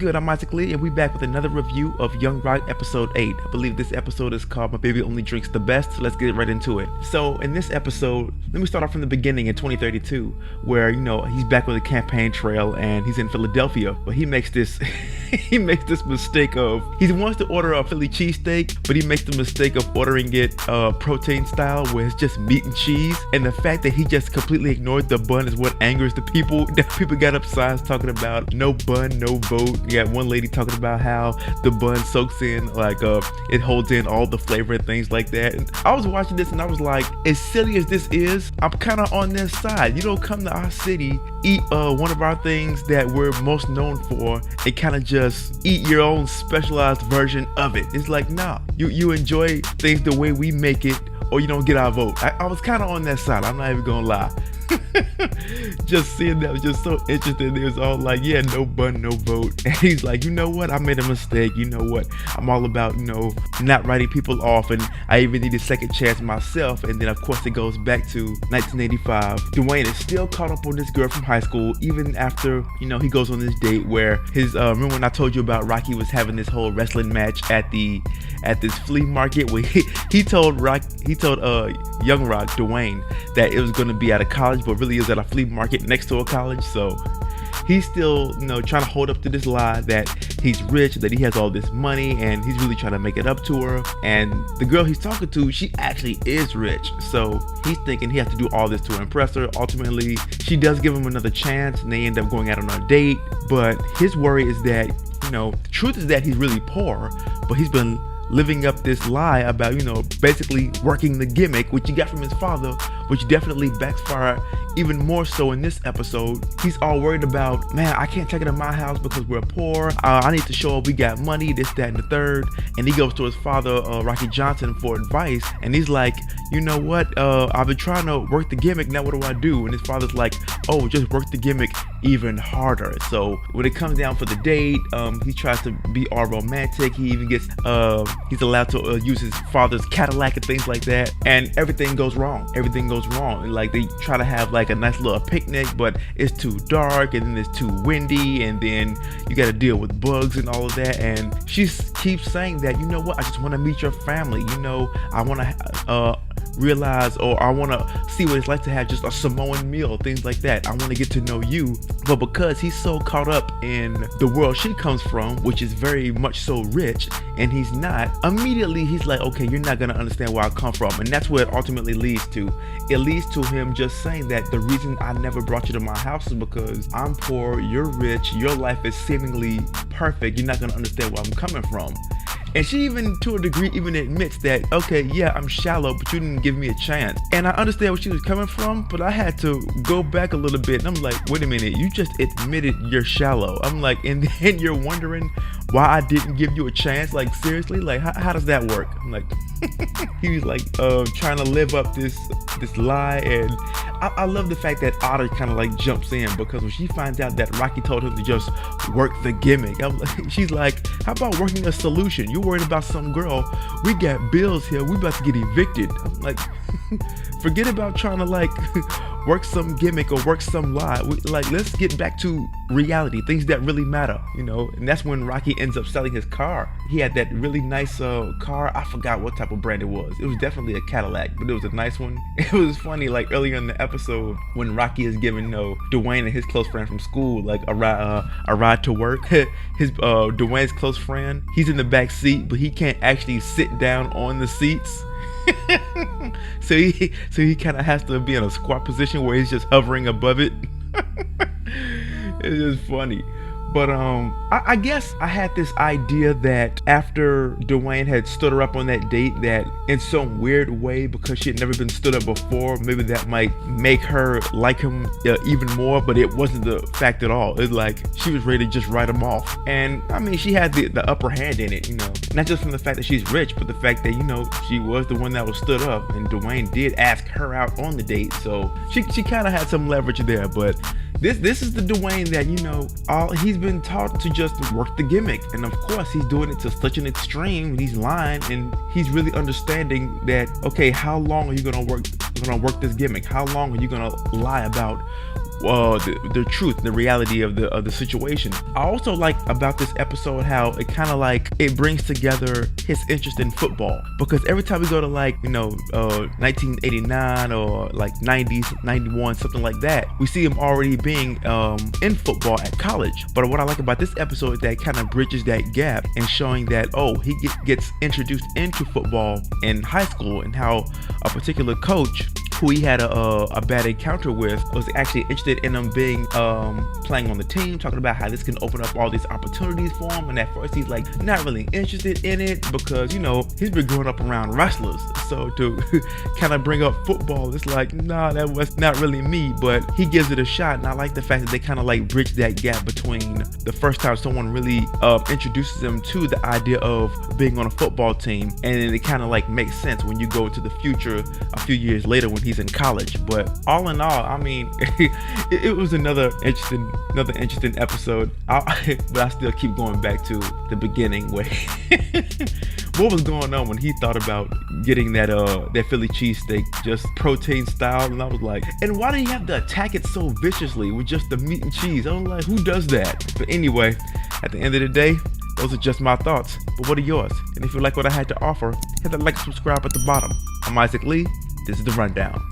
good? I'm Isaac Lee, and we back with another review of Young Rock episode 8. I believe this episode is called My Baby Only Drinks the Best, so let's get right into it. So in this episode, let me start off from the beginning in 2032, where, he's back with a campaign trail and he's in Philadelphia, but he makes this mistake of, he wants to order a Philly Cheesesteak, but he makes the mistake of ordering it protein style, where it's just meat and cheese, and the fact that he just completely ignored the bun is what angers the people. People got up signs talking about no bun, no vote. You got one lady talking about how the bun soaks in, it holds in all the flavor and things like that. And I was watching this and I was like, as silly as this is, I'm kind of on their side. You don't come to our city, eat one of our things that we're most known for, and kind of just eat your own specialized version of it. It's like, nah, you enjoy things the way we make it, or you don't get our vote. I was kind of on that side. I'm not even gonna lie. Just seeing that was just so interesting. It was all like, yeah, no bun, no vote. And he's like, you know what? I made a mistake. You know what? I'm all about, not writing people off, and I even need a second chance myself. And then of course it goes back to 1985. Dwayne is still caught up on this girl from high school, even after, he goes on this date where his, remember when I told you about Rocky was having this whole wrestling match at this flea market where he told Young Rock, Dwayne, that it was going to be at a college, but really it was at a flea market next to a college. So he's still, trying to hold up to this lie that he's rich, that he has all this money, and he's really trying to make it up to her. And the girl he's talking to, she actually is rich. So he's thinking he has to do all this to impress her. Ultimately, she does give him another chance, and they end up going out on a date. But his worry is that, the truth is that he's really poor, but he's been living up this lie about, basically working the gimmick, which he got from his father, which definitely backfired even more so in this episode. He's all worried about, man, I can't take it to my house because we're poor. I need to show we got money, this, that, and the third. And he goes to his father, Rocky Johnson, for advice. And he's like, you know what? I've been trying to work the gimmick. Now what do I do? And his father's like, oh, just work the gimmick even harder. So when it comes down for the date, he tries to be all romantic. He even gets, he's allowed to use his father's Cadillac and things like that. And everything goes wrong. Everything goes wrong. And they try to have a nice little picnic, but it's too dark, and then it's too windy, and then you got to deal with bugs and all of that. And she keeps saying that, you know what, I just want to meet your family. I want to realize, or I want to see what it's like to have just a Samoan meal, things like that. I want to get to know you. But because he's so caught up in the world she comes from, which is very much so rich, and he's not, immediately he's like, okay, you're not going to understand where I come from. And that's what it ultimately leads to. It leads to him just saying that the reason I never brought you to my house is because I'm poor, you're rich, your life is seemingly perfect, you're not going to understand where I'm coming from. And she even, to a degree, even admits that, okay, yeah, I'm shallow, but you didn't give me a chance. And I understand where she was coming from, but I had to go back a little bit. And I'm like, wait a minute, you just admitted you're shallow. I'm like, and then you're wondering why I didn't give you a chance? Seriously? How does that work? I'm like, he was trying to live up this lie. And I love the fact that Otter kind of jumps in, because when she finds out that Rocky told him to just work the gimmick, she's like, how about working a solution? You're worried about some girl. We got bills here. We about to get evicted. I'm like, forget about trying to work some gimmick or work some lie. Let's get back to reality, things that really matter, And that's when Rocky ends up selling his car. He had that really nice car. I forgot what type of brand it was. It was definitely a Cadillac, but it was a nice one. It was funny, earlier in the episode when Rocky is giving Dwayne and his close friend from school a ride to work. His Dwayne's close friend, he's in the back seat, but he can't actually sit down on the seats. so he kind of has to be in a squat position where he's just hovering above it. It's just funny. But I guess I had this idea that after Dwayne had stood her up on that date, that in some weird way, because she had never been stood up before, maybe that might make her like him even more. But it wasn't the fact at all. It's she was ready to just write him off. And I mean, she had the upper hand in it, not just from the fact that she's rich, but the fact that, she was the one that was stood up, and Dwayne did ask her out on the date. So she kind of had some leverage there. But this is the Dwayne that, he's been taught to just work the gimmick. And of course, he's doing it to such an extreme. He's lying, and he's really understanding that, okay, how long are you gonna work this gimmick? How long are you gonna lie about the truth, the reality of the situation. I also like about this episode how it kind of like it brings together his interest in football, because every time we go to like 1989 or like 90s, 91, something like that, we see him already being in football at college. But what I like about this episode is that kind of bridges that gap and showing that he gets introduced into football in high school, and how a particular coach who he had a bad encounter with was actually interested in him being playing on the team, talking about how this can open up all these opportunities for him. And at first he's like not really interested in it, because he's been growing up around wrestlers, so to kind of bring up football, it's like, nah, that was not really me. But he gives it a shot, and I like the fact that they kind of like bridge that gap between the first time someone really introduces them to the idea of being on a football team, and then it kind of like makes sense when you go to the future a few years later when he's in college. But all in all, I mean, it was another interesting episode. But I still keep going back to the beginning where what was going on when he thought about getting that Philly cheesesteak, just protein style. And I was like, and why do you have to attack it so viciously with just the meat and cheese? I was like, who does that? But anyway, at the end of the day, those are just my thoughts. But what are yours? And if you like what I had to offer, hit that like and subscribe at the bottom. I'm Isaac Lee. This is The Rundown.